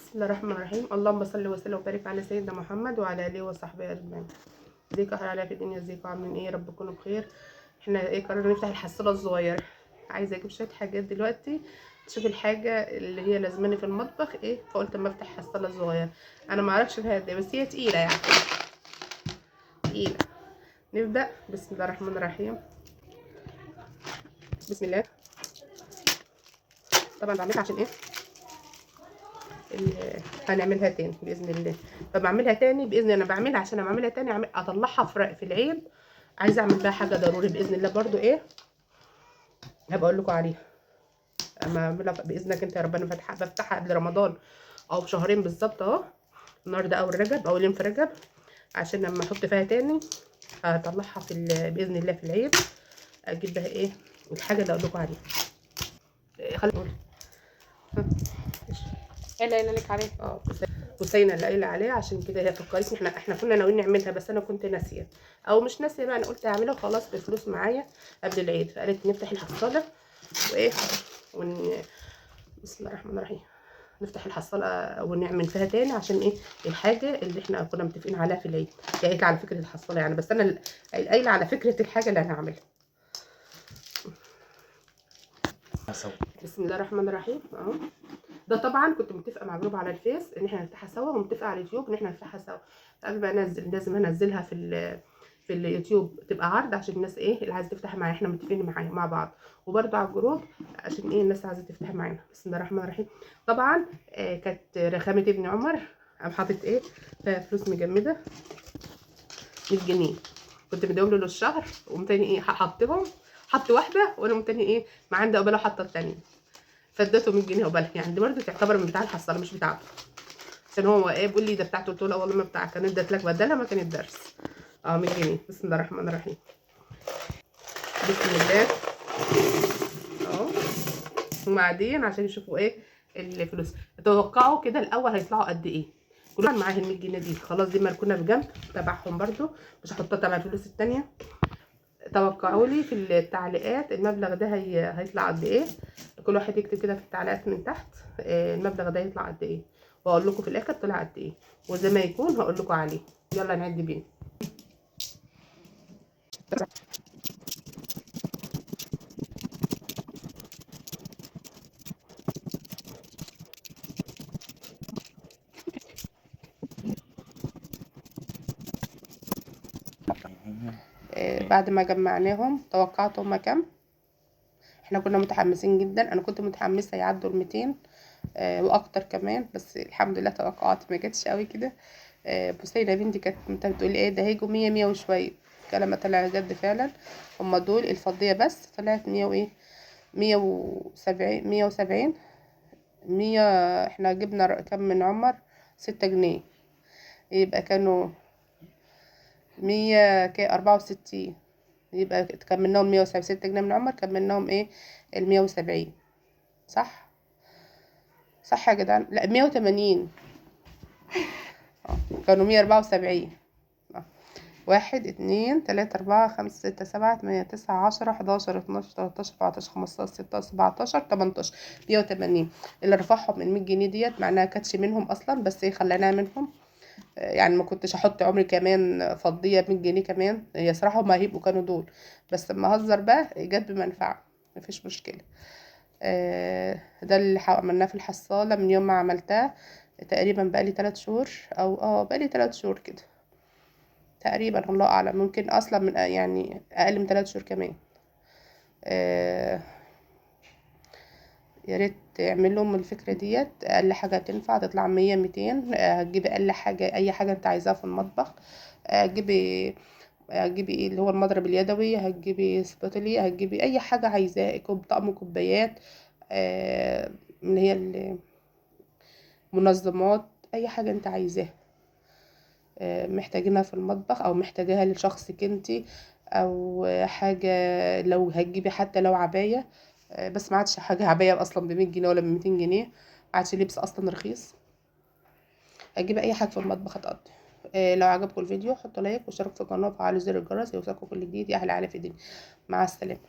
بسم الله الرحمن الرحيم. اللهم صل وسلم وبارك على سيدنا محمد وعلى اله وصحبه اجمعين. ازيكم يا حلال في الدنيا؟ ازيكم عاملين ايه؟ رب تكونوا بخير. احنا قررنا نفتح الحصاله الصغيره. عايزه اجيب شويه حاجات دلوقتي تشوف الحاجه اللي هي لازماني في المطبخ ايه، فقلت اما افتح حصاله صغيره. انا ما اعرفش لها قد ايه بس هي تقيله يعني تقيله. نبدا. بسم الله الرحمن الرحيم. بسم الله. طبعا بعملها عشان ايه هنعملها تاني باذن الله. فبعملها تاني باذن الله. انا بعملها عشان انا بعملها تاني اطلعها في العيد. عايزه اعمل بها حاجه ضروري باذن الله برضو ايه، هبقى اقول لكم عليها اما اعملها باذنك انت يا رب. انا بفتحها قبل رمضان او بشهرين بالظبط اهو. النهارده اول رجب، اول يوم في رجب، عشان لما احط فيها تاني هطلعها باذن الله في العيد. اجيب بها ايه الحاجه اللي اقول لكم عليها. خلينا نقول ايه اللي قايله لك عليه. حسينه اللي قايله عليه، عشان كده هي فكرتني. احنا كنا ناويين نعملها بس انا كنت ناسيه او مش ناسيه بقى. انا قلت اعملها وخلاص بفلوس معايا قبل العيد. فقالت نفتح الحصاله وايه بسم الله الرحمن الرحيم. نفتح الحصاله ونعمل فيها تاني عشان ايه الحاجه اللي احنا كنا متفقين عليها في العيد. هي قايله على فكره الحصاله يعني، بس انا قايله على فكره الحاجه اللي انا هعملها. بسم الله الرحمن الرحيم اهو. ده طبعا كنت متفقه مع جروب على الفيس ان احنا نفتحها سوا، ومتفقه على اليوتيوب ان احنا نفتحها سوا. قبل ما انزل لازم انزلها في اليوتيوب تبقى عرض عشان الناس ايه اللي عايزه تفتح معايا. احنا متفقين معايا مع بعض، وبرده على الجروب عشان ايه الناس عايزه تفتح معانا. بسم الله الرحمن الرحيم. طبعا كانت رخامه ابن عمر قام حاطط ايه فيها فلوس مجمده 100 جنيه. كنت مديهم له الشهر، وقمت تاني ايه حطهم. حط واحده وانا قمت تاني ايه ما عندي قبل حاطه الثانيه. فادته 100 جنيه قبلها. يعني دي برده تعتبر من بتاع الحصاله مش بتاعته. عشان هو ايه بيقول لي ده بتاعته، قلت له لا والله ما بتاعك، انا اديت لك بدلها ما كان الدرس 100 جنيه. بسم الله الرحمن الرحيم. بسم الله اهو. وبعدين عشان يشوفوا ايه الفلوس، توقعوا كده الاول هيطلعوا قد ايه. كل واحد معاه ال 100 جنيه دي خلاص، دي مركونه بجنب تبعهم برده، مش هحطها تبع الفلوس التانيه. توقعوا لي في التعليقات المبلغ ده هيطلع قد ايه. كل واحد يكتب كده في التعليقات من تحت المبلغ ده هيطلع قد ايه، واقول لكم في الاخر طلع قد ايه، وزي ما يكون هقول لكم عليه. يلا نعد بينا. بعد ما جمعناهم توقعت هما كام. احنا كنا متحمسين جدا، انا كنت متحمسه يعدوا ال200 واكتر كمان، بس الحمد لله توقعاتي ما جاتش قوي كده. بوسينه بنتي كانت بتقولي ايه ده هيجوا 100 100 وشويه. كلام طلع جد فعلا. هما دول الفضيه بس طلعت 100 وايه 170 170 100. احنا جبنا كم من عمر 6 جنيه، يبقى كانوا 100 64. يبقى كملناهم 170. 6 جنيه من عمر كملناهم ايه 170. صح صح يا جدعان؟ لا 180. كانوا 174. 1 2 3 4 5 6 7 8 9 10 11 12 13 14 15 16 17 18 180. اللي رفعهم من 100 جنيه ديت معناها كانتش منهم اصلا، بس ايه خلاناها منهم. يعني ما كنتش احط عمري كمان فضيه 100 جنيه كمان. هي صراحه هما هيبقوا كانوا دول، بس اما اهزر بقى جت بمنفعه مفيش مشكله. ده اللي عملناه في الحصاله من يوم ما عملتها. تقريبا بقالي 3 شهور او بقالي 3 شهور كده تقريبا، الله اعلم. ممكن اصلا من يعني اقل من 3 شهور كمان. يا ريت تعمل لهم الفكره ديت. اقل حاجه تنفع تطلع 100 200. هتجيبي اقل حاجه اي حاجه انت عايزاها في المطبخ. هتجيبي ايه اللي هو المضرب اليدوي، هتجيبي سباتولي، هتجيبي اي حاجه عايزاه، طقم كوبايات اللي هي المنظمات، اي حاجه انت عايزاها محتاجينها في المطبخ او محتاجاها لشخصك انتي، او حاجه لو هتجيبي حتى لو عبايه. بس ما عادش حاجه عبايه اصلا ب100 جنيه ولا ب200 جنيه. ما عادش لبس اصلا رخيص. هتجيبي اي حاجه في المطبخ هتقضي. لو عجبكم الفيديو حطوا لايك واشتركوا في القناه وفعلوا زر الجرس يوصلكم كل جديد. يا اهلا على في الدنيا. مع السلامه.